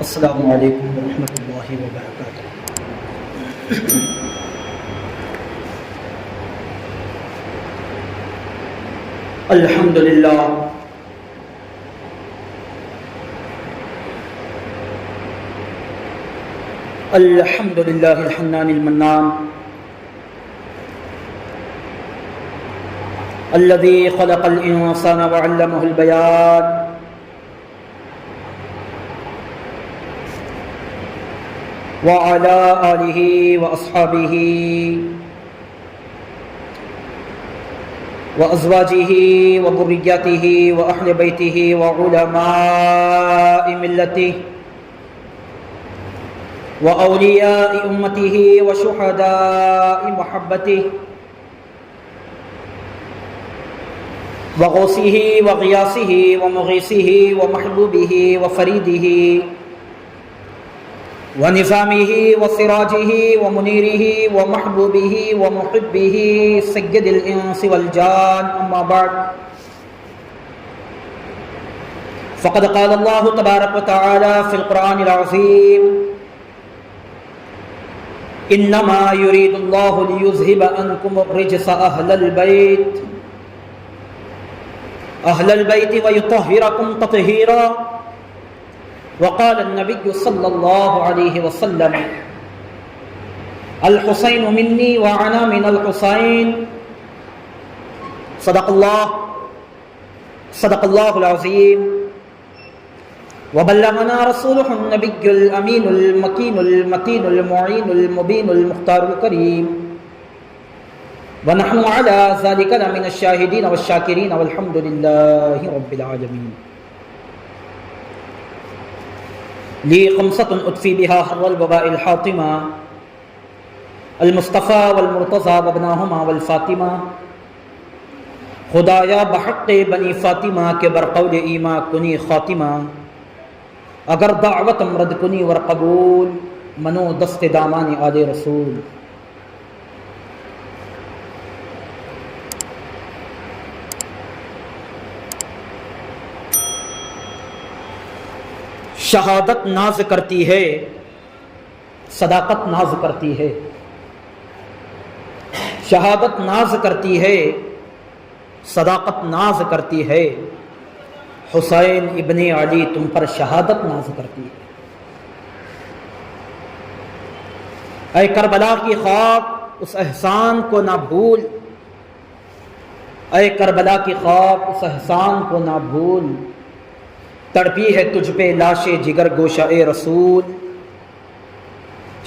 السلام علیکم ورحمۃ اللہ وبرکاتہ۔ الحمد للہ الحمد للہ الحنان المنان الذي خلق الانسان وعلمه البيان وعلى آلہ واصحابہ وازواجہ وذریتہ واہل بیتہ وعلماء ملتہ وأولیاء أمته وشهداء محبته وغوثه وغياثه ومغيثه ومحبوبه وفريده ونظامه وسراجه ومنيره ومحبوبه ومحبه سيد الإنس والجان، أما بعد فقد قال الله تبارك وتعالى في القرآن العظيم: انما يريد الله ليذهب عنكم الرجس اهل البيت ويطهركم تطهيرا. وقال النبي صلى الله عليه وسلم: الحسين مني وانا من الحسين. صدق الله العظيم وبلغنا رسوله النبي الأمين المكين المتين المعين المبين المختار الكريم، ونحن على ذلك من الشاهدين والشاكرين والحمد لله رب العالمين. لي خمسة أطفي بها حر الوباء الحاطمة: المصطفى والمرتضى وابناهما والفاطمة. خدایا بحق بنی فاطمہ کے برقول ایما کنی خاتمہ، اگر دعوت امرد کنی ور قبول، منو دست دامان آل رسول. شہادت ناز کرتی ہے، صداقت ناز کرتی ہے. شہادت ناز کرتی ہے، صداقت ناز کرتی ہے. حسین ابن علی تم پر شہادت ناز کرتی ہے. اے کربلا کی خاک اس احسان کو نہ بھول، اے کربلا کی خاک اس احسان کو نہ بھول. تڑپی ہے تجھ پہ لاش جگر گوشہ اے رسول.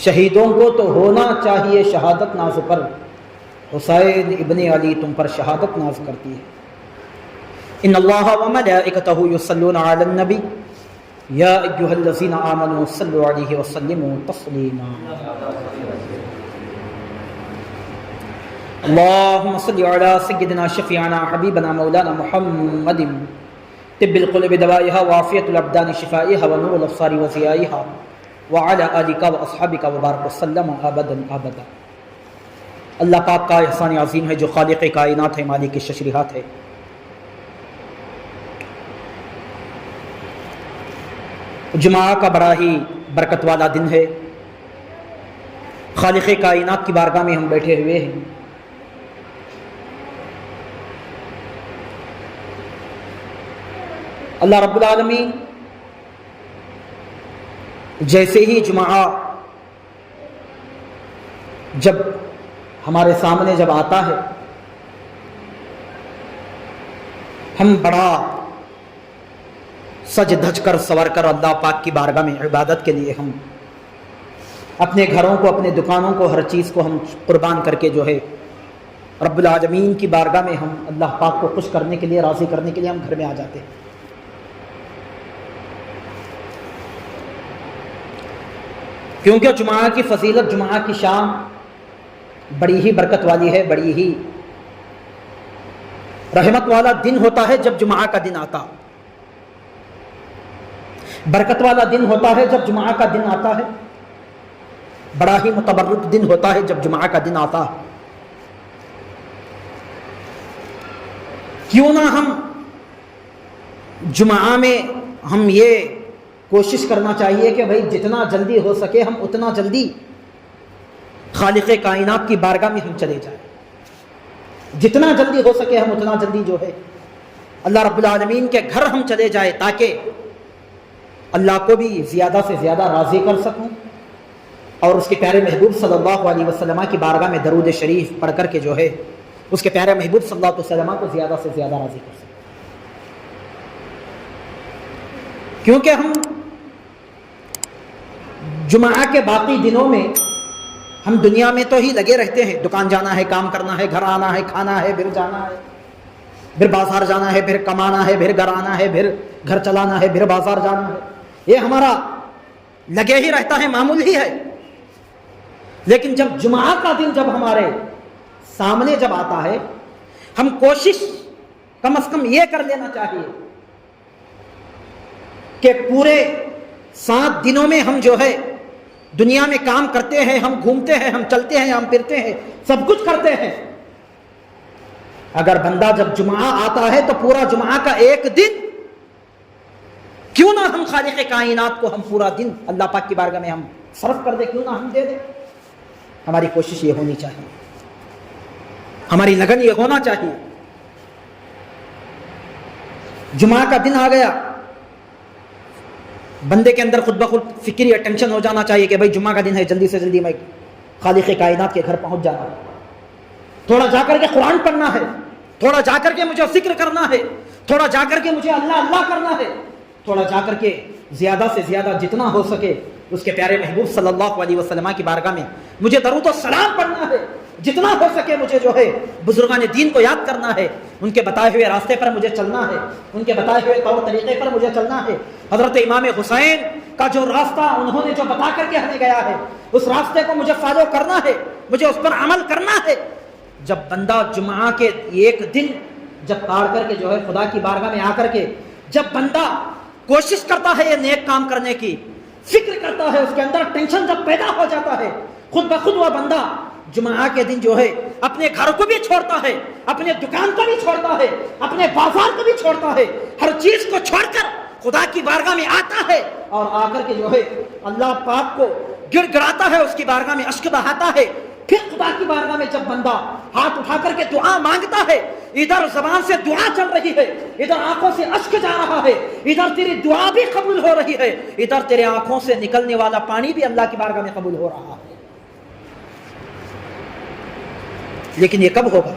شہیدوں کو تو ہونا چاہیے شہادت ناز پر، حسین ابن علی تم پر شہادت ناز کرتی ہے. ان اللہ وملائکتہ یصلون علی النبی یا ایھا الذین آمنوا صلوا علیہ وسلموا تسلیما. اللہم صل علی سیدنا شفیعنا حبیبنا مولانا محمد طب القلوب دوائها وعافیۃ الابدان شفائها ونور الابصار وضیائها وعلی آلک واصحابک وبارک وسلم ابدا ابدا. اللہ پاک کا احسان عظیم ہے جو خالق کائنات ہے، مالک الشجرات ہے. جمعہ کا بڑا ہی برکت والا دن ہے. خالق کائنات کی بارگاہ میں ہم بیٹھے ہوئے ہیں. اللہ رب العالمین جیسے ہی جمعہ جب ہمارے سامنے جب آتا ہے، ہم بڑا سج دھج کر سور کر اللہ پاک کی بارگاہ میں عبادت کے لیے ہم اپنے گھروں کو، اپنے دکانوں کو، ہر چیز کو ہم قربان کر کے جو ہے رب العالمین کی بارگاہ میں ہم اللہ پاک کو خوش کرنے کے لیے، راضی کرنے کے لیے ہم گھر میں آ جاتے ہیں. کیونکہ جمعہ کی فضیلت، جمعہ کی شان بڑی ہی برکت والی ہے، بڑی ہی رحمت والا دن ہوتا ہے جب جمعہ کا دن آتا. برکت والا دن ہوتا ہے جب جمعہ کا دن آتا ہے. بڑا ہی متبرک دن ہوتا ہے جب جمعہ کا دن آتا ہے. کیوں نہ ہم جمعہ میں ہم یہ کوشش کرنا چاہیے کہ بھائی جتنا جلدی ہو سکے ہم اتنا جلدی خالق کائنات کی بارگاہ میں ہم چلے جائیں، جتنا جلدی ہو سکے ہم اتنا جلدی جو ہے اللہ رب العالمین کے گھر ہم چلے جائیں، تاکہ اللہ کو بھی زیادہ سے زیادہ راضی کر سکوں اور اس کے پیارے محبوب صلی اللہ علیہ وسلم کی بارگاہ میں درود شریف پڑھ کر کے جو ہے اس کے پیارے محبوب صلی اللہ علیہ وسلم کو زیادہ سے زیادہ راضی کر سکوں۔ کیونکہ ہم جمعہ کے باقی دنوں میں ہم دنیا میں تو ہی لگے رہتے ہیں، دکان جانا ہے، کام کرنا ہے، گھر آنا ہے، کھانا ہے، پھر جانا ہے، پھر بازار جانا ہے، پھر کمانا ہے، پھر گھر آنا ہے، پھر گھر چلانا ہے، پھر بازار جانا ہے، یہ ہمارا لگے ہی رہتا ہے، معمول ہی ہے۔ لیکن جب جمعہ کا دن جب ہمارے سامنے جب آتا ہے، ہم کوشش کم از کم یہ کر لینا چاہیے کہ پورے 7 دنوں میں ہم جو ہے دنیا میں کام کرتے ہیں، ہم گھومتے ہیں، ہم چلتے ہیں، ہم پھرتے ہیں، سب کچھ کرتے ہیں، اگر بندہ جب جمعہ آتا ہے تو پورا جمعہ کا ایک دن کیوں نہ ہم خالق کائنات کو ہم پورا دن اللہ پاک کی بارگاہ میں ہم صرف کر دیں، کیوں نہ ہم دے دیں۔ ہماری کوشش یہ ہونی چاہیے، ہماری لگن یہ ہونا چاہیے۔ جمعہ کا دن آ گیا، بندے کے اندر خود بخود فکر یا ٹینشن ہو جانا چاہیے کہ بھائی جمعہ کا دن ہے، جلدی سے جلدی میں خالق کائنات کے گھر پہنچ جانا ہے، تھوڑا جا کر کے قرآن پڑھنا ہے، تھوڑا جا کر کے مجھے ذکر کرنا ہے، تھوڑا جا کر کے مجھے اللہ اللہ کرنا ہے، تھوڑا جا کر کے زیادہ سے زیادہ جتنا ہو سکے اس کے پیارے محبوب صلی اللہ علیہ وسلم کی بارگاہ میں مجھے درود و سلام پڑھنا ہے، جتنا ہو سکے مجھے جو ہے بزرگان دین کو یاد کرنا ہے، ان کے بتائے ہوئے راستے پر مجھے چلنا ہے، ان کے بتائے ہوئے طور طریقے پر مجھے چلنا ہے۔ حضرت امام حسین کا جو راستہ انہوں نے جو بتا کر کے ہمیں گیا ہے، اس راستے کو مجھے فالو کرنا ہے، مجھے اس پر عمل کرنا ہے۔ جب بندہ جمعہ کے ایک دن جب کاٹ کر کے جو ہے خدا کی بارگاہ میں آ کر کے جب بندہ کوشش کرتا ہے یہ نیک کام کرنے کی، فکر کرتا ہے، اس کے اندر ٹینشن جب پیدا ہو جاتا ہے، خود بخود وہ بندہ جمعہ کے دن جو ہے اپنے گھر کو بھی چھوڑتا ہے، اپنے دکان کو بھی چھوڑتا ہے، اپنے بازار کو بھی چھوڑتا ہے، ہر چیز کو چھوڑ کر خدا کی بارگاہ میں آتا ہے، اور آ کر کے جو ہے اللہ پاک کو گڑ گڑاتا ہے، اس کی بارگاہ میں اشک بہاتا ہے۔ پھر خدا کی بارگاہ میں جب بندہ ہاتھ اٹھا کر کے دعا مانگتا ہے، ادھر زبان سے دعا چل رہی ہے، ادھر آنکھوں سے اشک جا رہا ہے، ادھر تیری دعا بھی قبول ہو رہی ہے، ادھر تیرے آنکھوں سے نکلنے والا پانی بھی اللہ کی بارگاہ میں قبول ہو رہا ہے۔ لیکن یہ کب ہوگا؟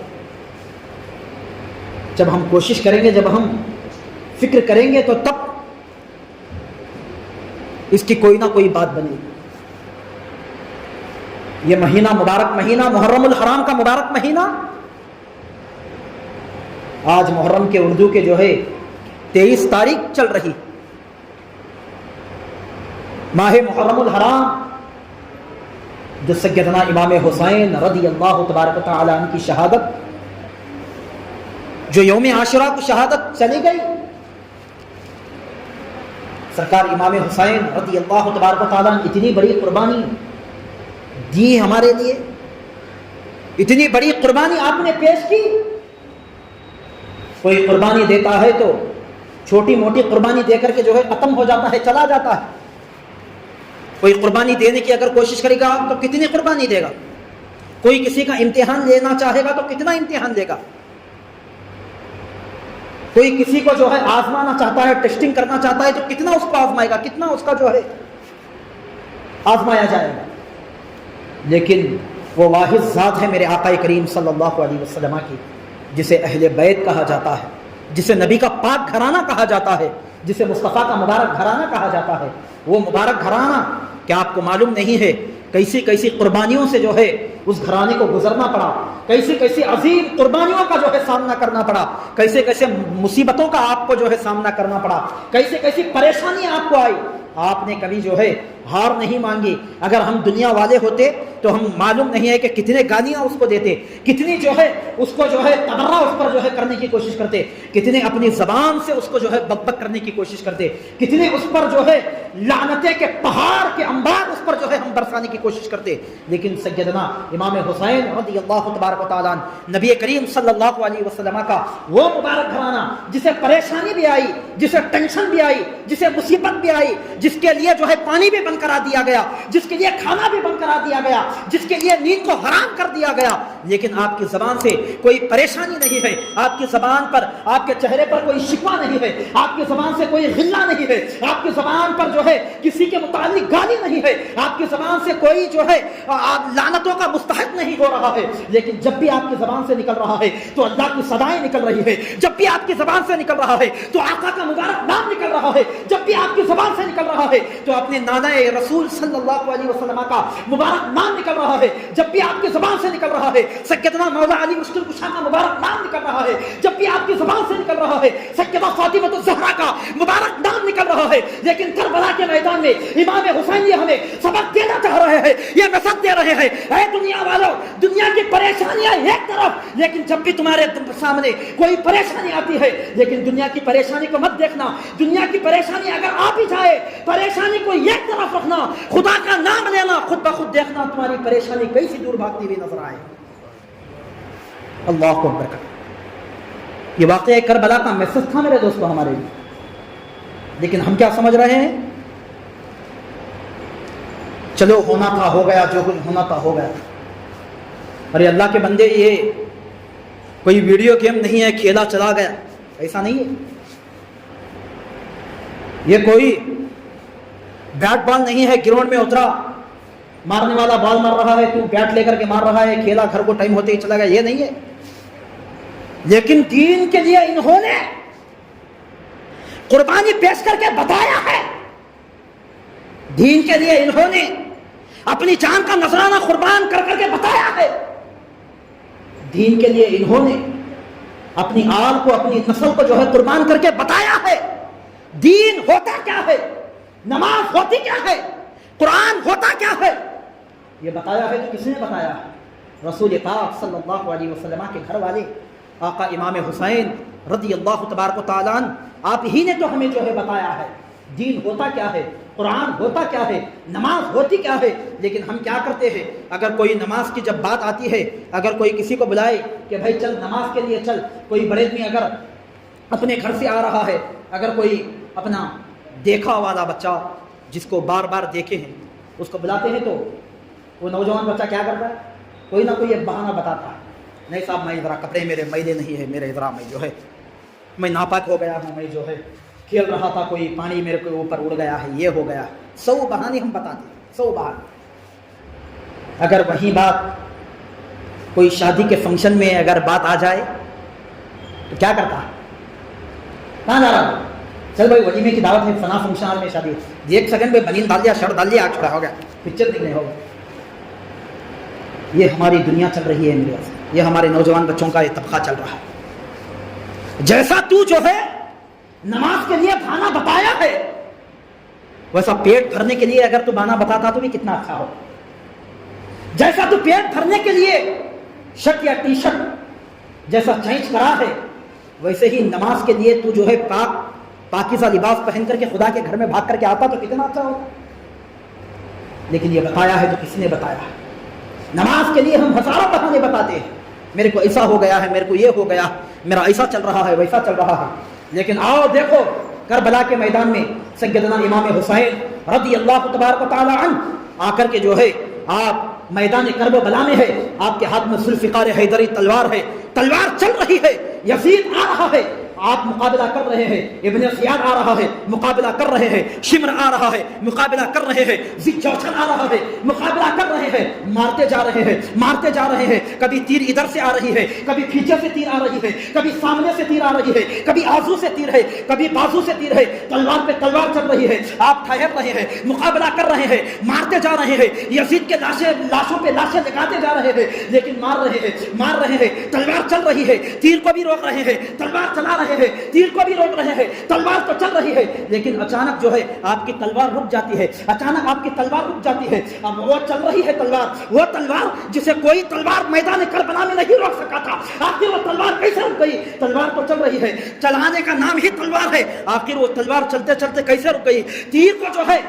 جب ہم کوشش کریں گے، جب ہم فکر کریں گے، تو تب اس کی کوئی نہ کوئی بات بنے گی۔ یہ مہینہ مبارک، مہینہ محرم الحرام کا مبارک مہینہ، آج محرم کے اردو کے جو ہے 23 تاریخ چل رہی، ماہ محرم الحرام، جو سیدنا امام حسین رضی اللہ تبارک و تعالی عنہ کی شہادت، جو یوم عاشوراء کو شہادت چلی گئی، سرکار امام حسین رضی اللہ تبارک و تعالی عنہ اتنی بڑی قربانی دی ہمارے لیے، اتنی بڑی قربانی آپ نے پیش کی۔ کوئی قربانی دیتا ہے تو چھوٹی موٹی قربانی دے کر کے جو ہے ختم ہو جاتا ہے، چلا جاتا ہے۔ کوئی قربانی دینے کی اگر کوشش کرے گا تو کتنی قربانی دے گا؟ کوئی کسی کا امتحان لینا چاہے گا تو کتنا امتحان لے گا؟ کوئی کسی کو جو ہے آزمانا چاہتا ہے، ٹیسٹنگ کرنا چاہتا ہے، تو کتنا اس کو آزمائے گا، کتنا اس کا جو ہے آزمایا جائے گا۔ لیکن وہ واحد ذات ہے میرے آقا کریم صلی اللہ علیہ وسلم کی، جسے اہل بیت کہا جاتا ہے، جسے نبی کا پاک گھرانہ کہا جاتا ہے، جسے مصطفیٰ کا مبارک گھرانہ کہا جاتا ہے۔ وہ مبارک گھرانہ کیا آپ کو معلوم نہیں ہے کیسی کیسی قربانیوں سے جو ہے اس گھرانے کو گزرنا پڑا، کیسی کیسی عظیم قربانیوں کا جو ہے سامنا کرنا پڑا، کیسے کیسے مصیبتوں کا آپ کو جو ہے سامنا کرنا پڑا، کیسی کیسی پریشانیاں آپ کو آئی۔ آپ نے کبھی جو ہے ہار نہیں مانگی۔ اگر ہم دنیا والے ہوتے تو ہم معلوم نہیں ہے کہ کتنے گالیاں اس کو دیتے، کتنی جو ہے اس کو جو ہے تبرہ اس پر جو ہے کرنے کی کوشش کرتے، کتنے اپنی زبان سے اس کو جو ہے بک کرنے کی کوشش کرتے، کتنے اس پر جو ہے لعنتیں کے پہاڑ کے انبار اس پر جو ہے ہم برسانے کی کوشش کرتے۔ لیکن سیدنا امام حسین رضی اللہ تبارک و تعالیٰ نبی کریم صلی اللہ علیہ وسلم کا وہ مبارک گھرانہ جسے پریشانی بھی آئی، جسے ٹینشن بھی آئی، جسے مصیبت بھی آئی، جس کے لیے جو ہے پانی بھی بند کرا دیا گیا، جس کے لیے کھانا بھی بند کرا دیا گیا، جس کے لیے نیند کو حرام کر دیا گیا، لیکن آپ کی زبان سے کوئی پریشانی نہیں ہے، آپ کی زبان پر، آپ کے چہرے پر کوئی شکوہ نہیں ہے، آپ کی زبان سے کوئی غلہ نہیں ہے، آپ کی زبان پر جو ہے کسی کے متعلق گالی نہیں ہے، آپ کی زبان سے کوئی جو ہے لعنتوں کا مستحق نہیں ہو رہا ہے، لیکن جب بھی آپ کی زبان سے نکل رہا ہے تو اللہ کی صدائیں نکل رہی ہے، جب بھی آپ کی زبان سے نکل رہا ہے تو آقا کا مبارک نام نکل رہا ہے، جب بھی آپ کی زبان سے نکل رہا ہے تو اپنے نانا رسول صلی اللہ علیہ وسلم کا مبارک نام نکل رہا ہے، جب بھی آپ کی زبان سے نکل رہا ہے سیدنا مولا علی مشکل کشا کا مبارک نام نکل رہا ہے، جب بھی آپ کی زبان سے نکل رہا ہے سیدہ فاطمہ الزہرا کا مبارک نام نکل رہا ہے، لیکن کربلا کے میدان میں امام حسین یہ ہمیں سبق دینا چاہ رہے ہیں، یہ مسق دے رہے ہیں، اے دنیا والوں، دنیا کی پریشانیاں ایک طرف، لیکن جب بھی تمہارے سامنے کوئی پریشانی آتی ہے، لیکن دنیا کی پریشانی کو مت دیکھنا، دنیا کی پریشانی اگر آ بھی جائے پریشانی کو ایک طرف رکھنا، خدا کا نام لینا، خود بخود دیکھنا تمہاری پریشانی کیسی دور بھاگتی ہوئی نظر آئے۔ اللہ کو اکبر۔ یہ واقعہ کربلا کا میسج تھا میرے دوستو ہمارے لیے، لیکن ہم کیا سمجھ رہے ہیں؟ چلو ہونا تھا ہو گیا، جو کچھ ہونا تھا ہو گیا۔ ارے اللہ کے بندے، یہ کوئی ویڈیو گیم نہیں ہے کھیلا چلا گیا، ایسا نہیں ہے۔ یہ کوئی بیٹ بال نہیں ہے گراؤنڈ میں اترا، مارنے والا بال مار رہا ہے، تو بیٹ لے کر کے مار رہا ہے، کھیلا گھر کو ٹائم ہوتے ہی چلا گیا، یہ نہیں ہے۔ لیکن دین کے لیے انہوں نے قربانی پیش کر کے بتایا ہے، دین کے لیے انہوں نے اپنی جان کا نذرانہ قربان کر کر کے بتایا ہے، دین کے لیے انہوں نے اپنی آل کو، اپنی نسل کو جو ہے قربان کر کے بتایا ہے۔ دین ہوتا کیا ہے، نماز ہوتی کیا ہے، قرآن ہوتا کیا ہے، یہ بتایا ہے۔ تو کس نے بتایا ہے؟ رسول پاک صلی اللہ علیہ وسلم کے گھر والے آقا امام حسین رضی اللہ تبارک و تعالیٰ عنہ، آپ ہی نے تو ہمیں جو ہے بتایا ہے دین ہوتا کیا ہے، قرآن ہوتا کیا ہے، نماز ہوتی کیا ہے۔ لیکن ہم کیا کرتے ہیں، اگر کوئی نماز کی جب بات آتی ہے، اگر کوئی کسی کو بلائے کہ بھائی چل نماز کے لیے چل، کوئی بڑے آدمی اگر اپنے گھر سے آ رہا ہے، اگر کوئی اپنا دیکھا والا بچہ جس کو بار بار دیکھے ہیں اس کو بلاتے ہیں، تو وہ نوجوان بچہ کیا کرتا ہے، کوئی نہ کوئی ایک بہانہ بتاتا ہے، نہیں صاحب میں ذرا کپڑے میرے میلے نہیں ہے، میرے ذرا میں جو ہے میں ناپاک ہو گیا ہوں، میں جو ہے کھیل رہا تھا، کوئی پانی میرے کو اوپر اڑ گیا ہے، یہ ہو گیا، 100 بہانے ہم بتاتے ہیں، 100 بہانے۔ اگر وہی بات کوئی شادی کے فنکشن میں اگر بات آ جائے تو کیا کرتا ہے، کہاں جا رہا ہے، چل بھائی ولیمے کی دعوت ہے، فلاں فنکشن ہال میں شادی، ایک سیکنڈ میں بنین ڈال دیا، شرٹ ڈال دیا، آ چکا ہو گیا، پکچر دیکھنے ہوگا۔ یہ ہماری دنیا چل رہی ہے میرے واسطے، یہ ہمارے نوجوان بچوں کا یہ طبقہ چل رہا ہے۔ جیسا تو جو ہے نماز کے لیے بہانہ بتایا ہے، ویسا پیٹ بھرنے کے لیے اگر تو بہانہ بتاتا تو بھی کتنا اچھا ہو۔ جیسا تو پیٹ بھرنے کے لیے شرٹ یا ٹی شرٹ جیسا چینج کرا ہے، ویسے ہی نماز کے لیے تو جو ہے پاکیزہ لباس پہن کر کے خدا کے گھر میں بھاگ کر کے آتا تو کتنا اچھا ہوگا۔ لیکن یہ بتایا ہے تو کس نے بتایا ہے؟ نماز کے لیے ہم ہزاروں بہانے بتاتے ہیں، میرے کو ایسا ہو گیا ہے، میرے کو یہ ہو گیا، میرا ایسا چل رہا ہے، ویسا چل رہا ہے۔ لیکن آؤ دیکھو کربلا کے میدان میں سیدنا امام حسین رضی اللہ تبارک و تعالی عنہ آ کر کے جو ہے آپ میدان کربلا میں ہے، آپ کے ہاتھ میں ذوالفقار حیدری تلوار ہے، تلوار چل رہی ہے، یزید آ رہا ہے، آپ مقابلہ کر رہے ہیں، ابن زیاد آ رہا ہے، مقابلہ کر رہے ہیں، شمر آ رہا ہے، مقابلہ کر رہے ہیں، ذوالجوشن آ رہا ہے، مقابلہ کر رہے ہیں، مارتے جا رہے ہیں، مارتے جا رہے ہیں، کبھی تیر ادھر سے آ رہی ہے، کبھی پیچھے سے تیر آ رہی ہے، کبھی سامنے سے تیر آ رہی ہے، کبھی آزو سے تیر ہے، کبھی بازو سے تیر ہے، تلوار پہ تلوار چل رہی ہے، آپ ٹھہر رہے ہیں، مقابلہ کر رہے ہیں، مارتے جا رہے ہیں، یزید کے لاشوں پہ لاشیں لگاتے جا رہے ہیں، لیکن مار رہے ہیں، تلوار چل رہی ہے، تیر کو بھی روک رہے ہیں، تلوار چلا رہے ہیں، تیر کو بھی روک رہے ہیں، تلوار تو چل رہی ہے، لیکن اچانک جو ہے آپ کی تلوار رک جاتی ہے، اچانک آپ کی تلوار رک جاتی ہے۔ اب وہ چل رہی ہے تلوار، وہ تلوار جسے کوئی تلوار میدان کربلا میں نہیں روک سکا تھا، آخر وہ تلوار کیسے رک گئی؟ تلوار تو چل رہی ہے، چلانے کا نام ہی تلوار ہے، آخر وہ تلوار چلتے چلتے کیسے رک گئی؟ تیر کو جو ہے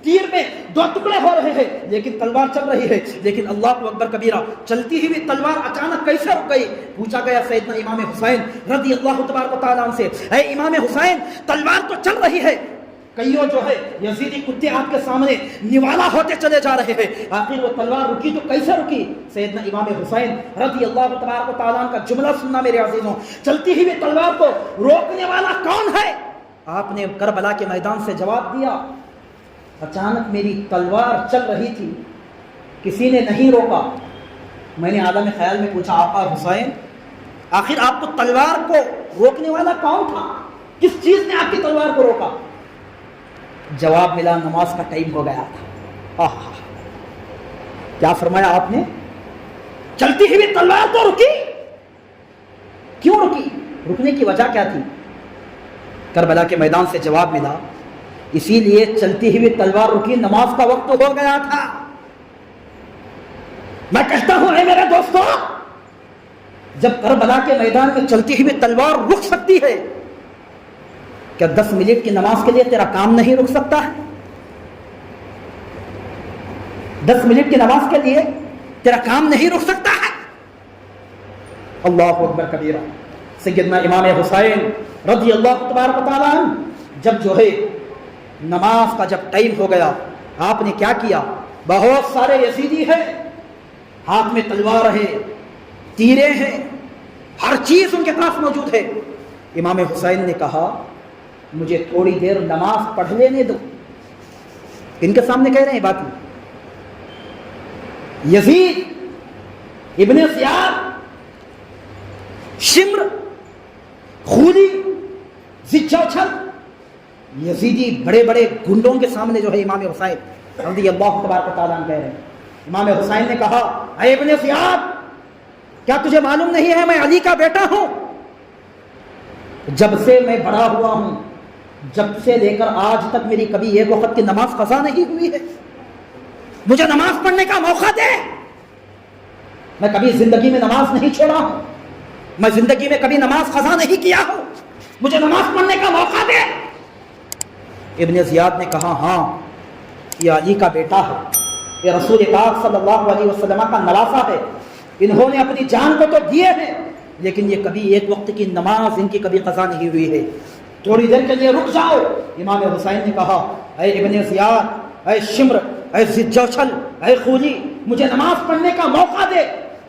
تیر میں 2 ٹکڑے ہو رہے ہیں لیکن تلوار چل رہی ہے. لیکن اللہ اکبر کبیرہ، چلتی ہوئی تلوار اچانک کیسے رک گئی؟ پوچھا گیا سیدنا امام حسین رضی اللہ تبارک و تعالیٰ عنہ سے، اے امام حسین تلوار تو چل رہی ہے، کئیوں جو ہے یزیدی کتے آپ کے سامنے نوالا ہوتے چلے جا رہے ہیں، آخر وہ تلوار رکی تو کیسے رکی؟ سیدنا امام حسین رضی اللہ تبارک و تعالیٰ عنہ کا جملہ سننا میرے عزیزوں، چلتی ہوئی تلوار کو روکنے والا کون ہے؟ آپ نے کربلا کے میدان سے جواب دیا، اچانک میری تلوار چل رہی تھی، کسی نے نہیں روکا. میں نے عالم خیال میں پوچھا، آقا حسین آخر آپ کو تلوار کو روکنے والا کون تھا؟ کس چیز نے آپ کی تلوار کو روکا؟ جواب ملا، نماز کا ٹائم ہو گیا تھا. کیا فرمایا آپ نے؟ چلتی ہوئی تلوار تو رکی. کیوں رکی؟ رکنے کی وجہ کیا تھی؟ کربلا کے میدان سے جواب ملا، اسی لیے چلتی ہوئی تلوار رکی، نماز کا وقت ہو گیا تھا. میں کہتا ہوں اے میرے دوستو، جب کربلا کے میدان میں چلتی ہوئی تلوار رک سکتی ہے، کیا 10 منٹ کی نماز کے لیے تیرا کام نہیں رک سکتا ہے؟ 10 منٹ کی نماز کے لیے تیرا کام نہیں رک سکتا ہے؟ اللہ اکبر کبیرہ. سیدنا امام حسین رضی اللہ تبارک و تعالیٰ عنہ جب جو ہے نماز کا جب ٹائم ہو گیا، آپ نے کیا کیا؟ بہت سارے یزیدی ہیں، ہاتھ میں تلوار ہے، تیریں ہیں، ہر چیز ان کے پاس موجود ہے. امام حسین نے کہا مجھے تھوڑی دیر نماز پڑھ لینے دو. ان کے سامنے کہہ رہے ہیں بات. یزید ابن زیاد، شمر، خولی، زجاجل، یزیدی بڑے بڑے گنڈوں کے سامنے جو ہے امام حسین رضی اللہ تبارک و تعالیٰ عنہ کہہ رہے ہیں. امام حسین نے کہا اے ابن زیاد، کیا تجھے معلوم نہیں ہے میں علی کا بیٹا ہوں؟ جب سے میں بڑا ہوا ہوں، جب سے لے کر آج تک میری کبھی ایک وقت کی نماز قضا نہیں ہوئی ہے. مجھے نماز پڑھنے کا موقع دے. میں کبھی زندگی میں نماز نہیں چھوڑا ہوں، میں زندگی میں کبھی نماز قضا نہیں کیا ہوں، مجھے نماز پڑھنے کا موقع دے. ابن زیاد نے کہا ہاں، یہ علی کا بیٹا ہے، یہ رسول پاک صلی اللہ علیہ وسلم کا نواسہ ہے، انہوں نے اپنی جان کو تو دیے ہیں لیکن یہ کبھی ایک وقت کی نماز ان کی کبھی قضا نہیں ہوئی ہے، تھوڑی دیر کے لیے رک جاؤ. امام حسین نے کہا اے ابن زیاد، اے شمر، اے زجاجل، اے خولی، مجھے نماز پڑھنے کا موقع دے.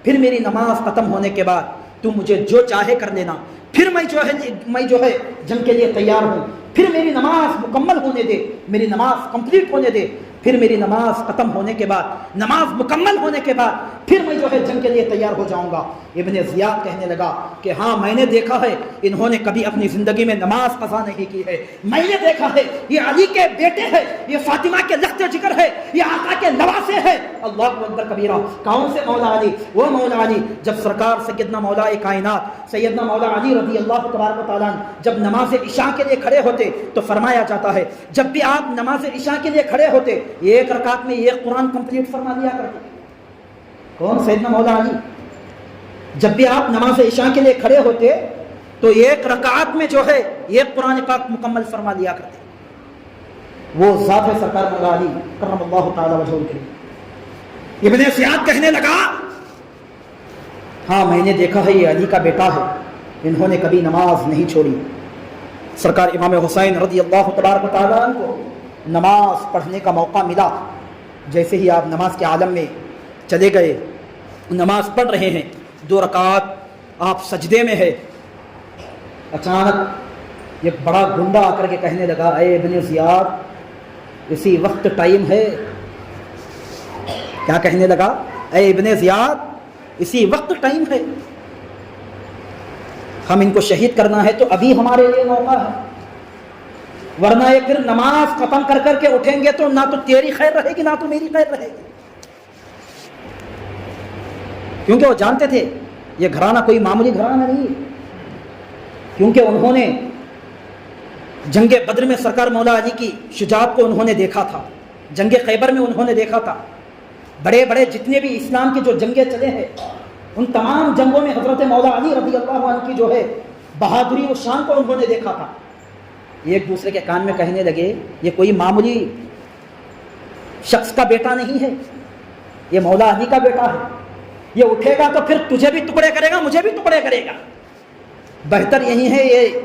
پھر میری نماز ختم ہونے کے بعد تو مجھے جو چاہے کر لینا، پھر میں جو ہے جنگ کے لیے تیار ہوں. پھر میری نماز مکمل ہونے دے، میری نماز کمپلیٹ ہونے دے. پھر میری نماز ختم ہونے کے بعد، نماز مکمل ہونے کے بعد پھر میں جو ہے جنگ کے لیے تیار ہو جاؤں گا. ابن زیاد کہنے لگا کہ ہاں میں نے دیکھا ہے انہوں نے کبھی اپنی زندگی میں نماز قضا نہیں کی ہے. میں نے دیکھا ہے یہ علی کے بیٹے ہیں، یہ فاطمہ کے لخت جگر ہے، یہ آقا کے نواسے ہیں. اللہ اکبر کبیرہ. کون سے مولا علی؟ وہ مولا علی جب سرکار سیدنا مولا کائنات سیدنا مولا علی رضی اللہ تبارک و تعالیٰ جب نماز عشاء کے لیے کھڑے ہوتے تو فرمایا جاتا ہے جب بھی آپ نماز عشاء کے لیے کھڑے ہوتے ایک رکعت میں ایک قرآن کمپلیٹ فرما دیا کرتے. کون؟ سیدنا مولا علی. جب بھی آپ نماز عشاء کے لیے کھڑے ہوتے تو ایک رکعت میں جو ہے ایک قرآن پاک مکمل فرما دیا کرتے. وہ ذات ہے سرکار مولا علی کرم اللہ تعالی وجہہ الکریم. ابن زیاد کہنے لگا ہاں میں نے دیکھا ہے یہ علی کا بیٹا ہے، انہوں نے کبھی نماز نہیں چھوڑی. سرکار امام حسین رضی اللہ تبارک و تعالیٰ عنہ کو نماز پڑھنے کا موقع ملا. جیسے ہی آپ نماز کے عالم میں چلے گئے، نماز پڑھ رہے ہیں، 2 رکعات آپ سجدے میں ہے، اچانک ایک بڑا گنڈا آ کر کے کہنے لگا اے ابن زیاد اسی وقت ٹائم ہے. کیا کہنے لگا؟ اے ابن زیاد اسی وقت ٹائم ہے، ہم ان کو شہید کرنا ہے تو ابھی ہمارے لیے موقع ہے، ورنہ یہ پھر نماز ختم کر کر کے اٹھیں گے تو نہ تو تیری خیر رہے گی نہ تو میری خیر رہے گی. کیونکہ وہ جانتے تھے یہ گھرانہ کوئی معمولی گھرانہ نہیں ہے، کیونکہ انہوں نے جنگ بدر میں سرکار مولا علی کی شجاعت کو انہوں نے دیکھا تھا، جنگ خیبر میں انہوں نے دیکھا تھا، بڑے بڑے جتنے بھی اسلام کی جو جنگیں چلے ہیں ان تمام جنگوں میں حضرت مولا علی رضی اللہ عنہ کی جو ہے بہادری و شان کو انہوں نے دیکھا تھا. ایک دوسرے کے کان میں کہنے لگے یہ کوئی معمولی شخص کا بیٹا نہیں ہے، یہ مولا علی کا بیٹا ہے. یہ اٹھے گا تو پھر تجھے بھی ٹکڑے کرے گا، مجھے بھی ٹکڑے کرے گا. بہتر یہی ہے یہ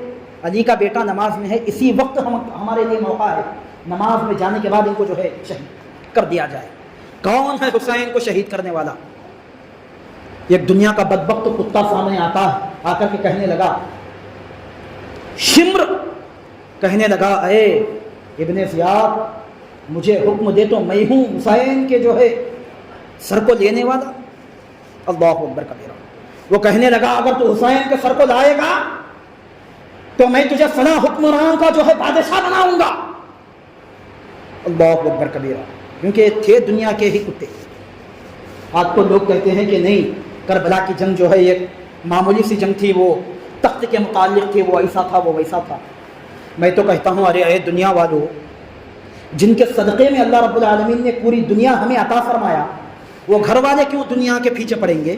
علی کا بیٹا نماز میں ہے، اسی وقت ہمارے لیے موقع ہے نماز میں جانے کے بعد ان کو جو ہے شہید کر دیا جائے. کون ہے حسین کو شہید کرنے والا؟ ایک دنیا کا بدبخت کتا سامنے آتا ہے، آ کر کے کہنے لگا، شمر کہنے لگا، اے ابن زیاد مجھے حکم دے تو میں ہوں حسین کے جو ہے سر کو لینے والا. اللہ اکبر کبیرہ. وہ کہنے لگا اگر تو حسین کے سر کو لائے گا تو میں تجھے فلاں حکمران کا جو ہے بادشاہ بناؤں گا. اللہ اکبر کبیرہ. کیونکہ تھے دنیا کے ہی کتے. آج تو لوگ کہتے ہیں کہ نہیں، کربلا کی جنگ جو ہے ایک معمولی سی جنگ تھی، وہ تخت کے متعلق تھی، وہ ایسا تھا وہ ویسا تھا. میں تو کہتا ہوں ارے اے دنیا والو، جن کے صدقے میں اللہ رب العالمین نے پوری دنیا ہمیں عطا فرمایا، وہ گھر والے کیوں دنیا کے پیچھے پڑیں گے؟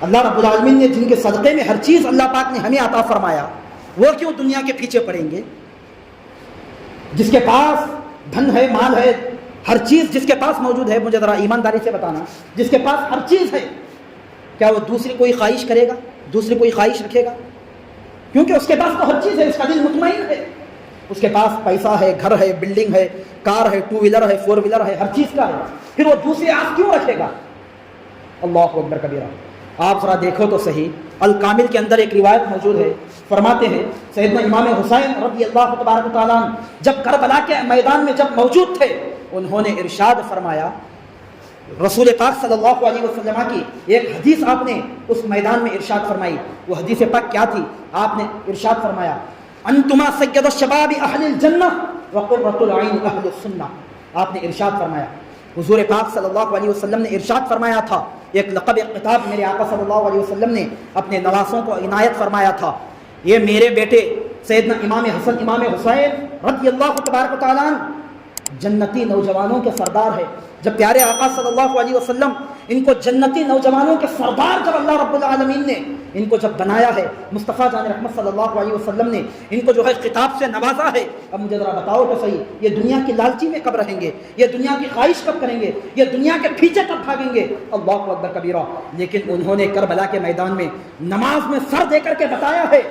اللہ رب العالمین نے جن کے صدقے میں ہر چیز اللہ پاک نے ہمیں عطا فرمایا، وہ کیوں دنیا کے پیچھے پڑیں گے؟ جس کے پاس دھن ہے، مال ہے، ہر چیز جس کے پاس موجود ہے، مجھے ذرا ایمانداری سے بتانا، جس کے پاس ہر چیز ہے، کیا وہ دوسری کوئی خواہش کرے گا؟ دوسری کوئی خواہش رکھے گا؟ کیونکہ اس کے پاس تو ہر چیز ہے، اس کا دل مطمئن ہے. اس کے پاس پیسہ ہے، گھر ہے، بلڈنگ ہے، کار ہے، 2 ویلر ہے، 4 ویلر ہے، ہر چیز کا ہے، پھر وہ دوسری آس کیوں رکھے گا؟ اللہ اکبر کبیرہ. آپ ذرا دیکھو تو صحیح، الکامل کے اندر ایک روایت موجود ہے، فرماتے ہیں سیدنا امام حسین رضی اللہ تبارک و تعالیٰ جب کربلا کے میدان میں جب موجود تھے، انہوں نے ارشاد فرمایا، رسول پاک صلی اللہ علیہ وسلم کی ایک حدیث آپ نے اس میدان میں ارشاد فرمائی. وہ حدیث پاک کیا تھی؟ آپ نے ارشاد فرمایا، انتما سید الشباب اہل الجنہ وقرۃ العین اہل السنہ. آپ نے ارشاد فرمایا، حضور پاک صلی اللہ علیہ وسلم نے ارشاد فرمایا تھا، ایک لقب، ایک خطاب میرے آقا صلی اللہ علیہ وسلم نے اپنے نواسوں کو عنایت فرمایا تھا، یہ میرے بیٹے سیدنا امام حسن امام حسین رضی اللہ تبارک و تعالیٰ جنتی نوجوانوں کے سردار ہے. جب پیارے آقا صلی اللہ علیہ وسلم ان کو جنتی نوجوانوں کے سردار جب اللہ رب العالمین نے ان کو جب بنایا ہے، مصطفیٰ جان رحمت صلی اللہ علیہ وسلم نے ان کو جو ہے خطاب سے نوازا ہے، اب مجھے ذرا بتاؤ تو صحیح، یہ دنیا کی لالچی میں کب رہیں گے؟ یہ دنیا کی خواہش کب کریں گے؟ یہ دنیا کے پیچھے کب بھاگیں گے؟ اللہ اکبر کبیرہ. لیکن انہوں نے کربلا کے میدان میں نماز میں سر دے کر کے بتایا ہے،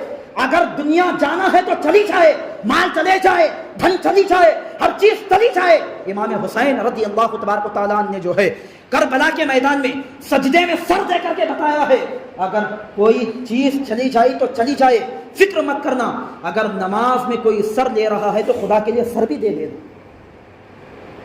اگر دنیا جانا ہے تو چلی جائے، مال چلے جائے، دھن چلی جائے، ہر چیز چلی جائے. امام حسین رضی اللہ تبارک و تعالیٰ نے جو ہے کربلا کے میدان میں سجدے میں سر دے کر کے بتایا ہے، اگر کوئی چیز چلی جائے تو چلی جائے، فکر مت کرنا. اگر نماز میں کوئی سر لے رہا ہے تو خدا کے لیے سر بھی دے دینا.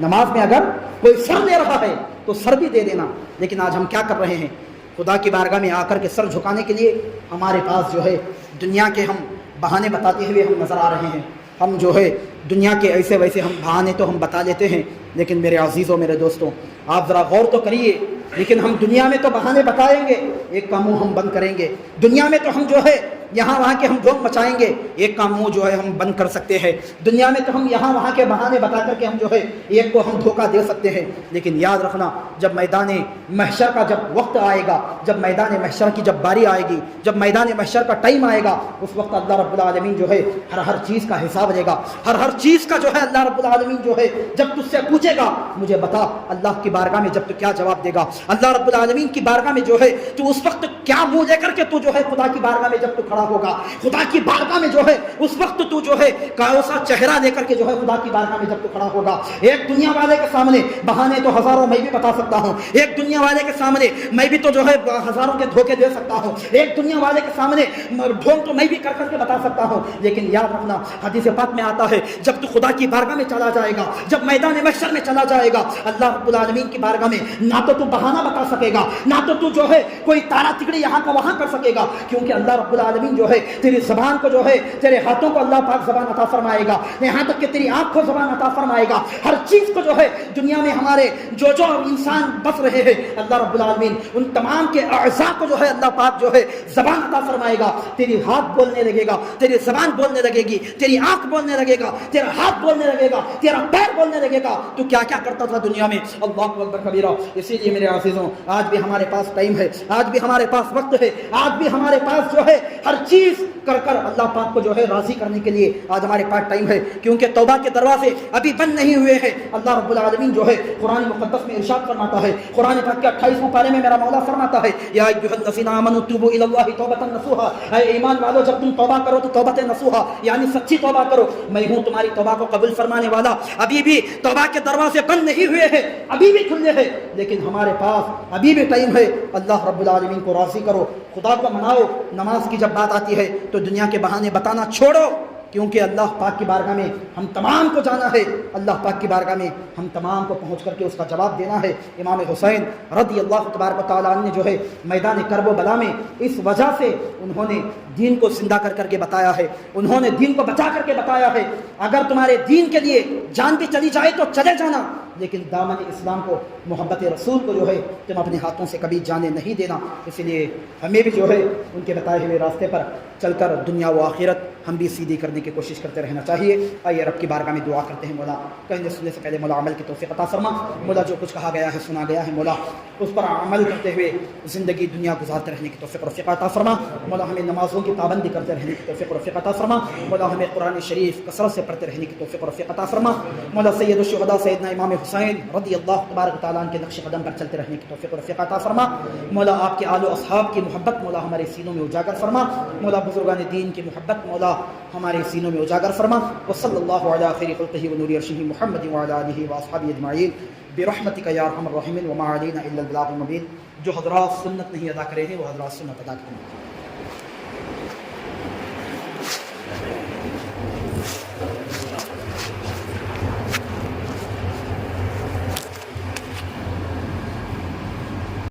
نماز میں اگر کوئی سر لے رہا ہے تو سر بھی دے دینا. لیکن آج ہم کیا کر رہے ہیں؟ خدا کی بارگاہ میں آ کر کے سر جھکانے کے لیے ہمارے پاس جو ہے دنیا کے ہم بہانے بتاتے ہوئے ہم نظر آ رہے ہیں. ہم جو ہے دنیا کے ایسے ویسے ہم بہانے تو ہم بتا لیتے ہیں، لیکن میرے عزیزوں، میرے دوستوں، آپ ذرا غور تو کریے. لیکن ہم دنیا میں تو بہانے بتائیں گے، ایک کا منہ ہم بند کریں گے. دنیا میں تو ہم جو ہے یہاں وہاں کے ہم جوک مچائیں گے، ایک کا منہ جو ہے ہم بند کر سکتے ہیں. دنیا میں تو ہم یہاں وہاں کے بہانے بتا کر کے ہم جو ہے ایک کو ہم دھوکہ دے سکتے ہیں. لیکن یاد رکھنا، جب میدان محشر کا جب وقت آئے گا، جب میدان محشر کی جب باری آئے گی، جب میدان محشر کا ٹائم آئے گا، اس وقت اللہ رب العالمین جو ہے ہر چیز کا حساب لے گا. ہر چیز کا جو ہے اللہ رب العالمین جو ہے جب تجھ سے پوچھے گا، مجھے بتا اللہ کی بارگاہ میں جب تو کیا جواب دے گا؟ اللہ رب العالمین کی بارگاہ میں جو ہے تو اس وقت کیا منہ لے کر کے تو جو ہے خدا کی بارگاہ میں جب تو کھڑا ہوگا؟ خدا کی بارگاہ میں جو ہے اس وقت تو جو ہے کیسا چہرہ لے کر کے جو ہے خدا کی بارگاہ میں جب تو کھڑا ہوگا؟ ایک دنیا والے کے سامنے بہانے تو ہزاروں میں بھی بتا سکتا ہوں، ایک دنیا والے کے سامنے میں بھی تو جو ہے ہزاروں کے دھوکے دے سکتا ہوں، ایک دنیا والے کے سامنے ڈھونگ تو میں بھی کر کے بتا سکتا ہوں. لیکن یاد رکھنا، حدیث پاک میں آتا ہے جب تو خدا کی بارگاہ میں چلا جائے گا، جب میدان محشر میں چلا جائے گا، اللہ رب العالمین کی بارگاہ میں نہ تو بہانہ بتا سکے گا، نہ تو جو ہے کوئی تارا تکڑی یہاں کو وہاں کر سکے گا. کیونکہ اللہ رب العالمین جو ہے تیری زبان کو جو ہے، تیرے ہاتھوں کو اللہ پاک زبان عطا فرمائے گا، یہاں تک کہ تیری آنکھ کو زبان عطا فرمائے گا. ہر چیز کو جو ہے دنیا میں ہمارے جو انسان بس رہے ہیں، اللہ رب العالمین ان تمام کے اعضاء کو جو ہے اللہ پاک جو ہے زبان عطا فرمائے گا. تیری ہاتھ بولنے لگے گا، تیری زبان بولنے لگے گی، تیری آنکھ بولنے لگے گا، تیرا ہاتھ بولنے لگے گا، تیرا پیر بولنے لگے گا. تو کیا کیا کرتا تھا دنیا میں؟ اللہ اکبر کبیرہ. اسی لیے میرے عزیزوں، آج بھی ہمارے پاس ٹائم ہے، آج بھی ہمارے پاس وقت ہے، آج بھی ہمارے پاس جو ہے ہر چیز کر کر اللہ پاک کو جو ہے راضی کرنے کے لیے آج ہمارے پاس ٹائم ہے، کیونکہ توبہ کے دروازے ابھی بند نہیں ہوئے ہیں۔ اللہ رب العالمین جو ہے قرآن مقدس میں ارشاد فرماتا ہے، قرآن پاک کے 28ویں پارے میں میرا مولا فرماتا ہے، یا ایھا الذین آمنوا توبوا الی اللہ توبۃ نصوحا، اے ایمان والو جب تم توبہ کرو تو توبۃ نصوحا یعنی سچی توبہ کرو، میں ہوں تمہاری توبہ کو قبول فرمانے والا۔ ابھی بھی توبہ کے دروازے بند نہیں ہوئے ہیں، ابھی بھی کھلے ہیں، لیکن ہمارے پاس ابھی بھی ٹائم ہے۔ اللہ رب العالمین کو راضی کرو، خدا کو مناؤ۔ نماز کی جب بات آتی ہے تو دنیا کے بہانے بتانا چھوڑو، کیونکہ اللہ پاک کی بارگاہ میں ہم تمام کو جانا ہے، اللہ پاک کی بارگاہ میں ہم تمام کو پہنچ کر کے اس کا جواب دینا ہے۔ امام حسین رضی اللہ تبارک و تعالیٰ عنہ نے جو ہے میدان کرب و بلا میں اس وجہ سے انہوں نے دین کو زندہ کر کر کے بتایا ہے، انہوں نے دین کو بچا کر کے بتایا ہے۔ اگر تمہارے دین کے لیے جان بھی چلی جائے تو چلے جانا، لیکن دامن اسلام کو، محبت رسول کو جو ہے تم اپنے ہاتھوں سے کبھی جانے نہیں دینا۔ اس لیے ہمیں بھی جو ہے ان کے بتائے ہوئے راستے پر چل کر دنیا و آخرت ہم بھی سیدھی کرنے کی کوشش کرتے رہنا چاہیے۔ آئیے رب کی بارگاہ میں دعا کرتے ہیں، مولا کہنے سننے سے پہلے مولا عمل کی توفیق عطا فرما۔ مولا جو کچھ کہا گیا ہے، سنا گیا ہے، مولا اس پر عمل کرتے ہوئے زندگی دنیا گزارتے رہنے کی توفیق و رفیق عطا فرما۔ مولا ہمیں نمازوں کی پابندی کرتے رہنے کی توفیق و رفیق عطا فرما۔ مولا ہمیں قرآن شریف کثرت سے پڑھتے رہنے کی توفیق و رفیق عطا فرما۔ مولا سید الشہداء سیدنا امام حسین رضی اللہ تبارک تعالیٰ عنہ کے نقش قدم پر چلتے رہنے کی توفیق و رفیق عطا فرما۔ مولا آپ کے آل و اصحاب کی محبت مولا ہمارے سینوں میں اجاگر فرما۔ مولا بزرگان دین کی محبت مولا ہمارے سینوں میں اجاگر فرما۔ وصلی اللہ علی خیر خلقہ و نور عرشہ محمد وعلی آلہ واصحابہ اجمعین برحمتک یا ارحم الراحمین وما علینا الا البلاغ المبین۔ جو حضرات سنت نہیں ادا کرے ہیں وہ حضرات سنت ادا کریں۔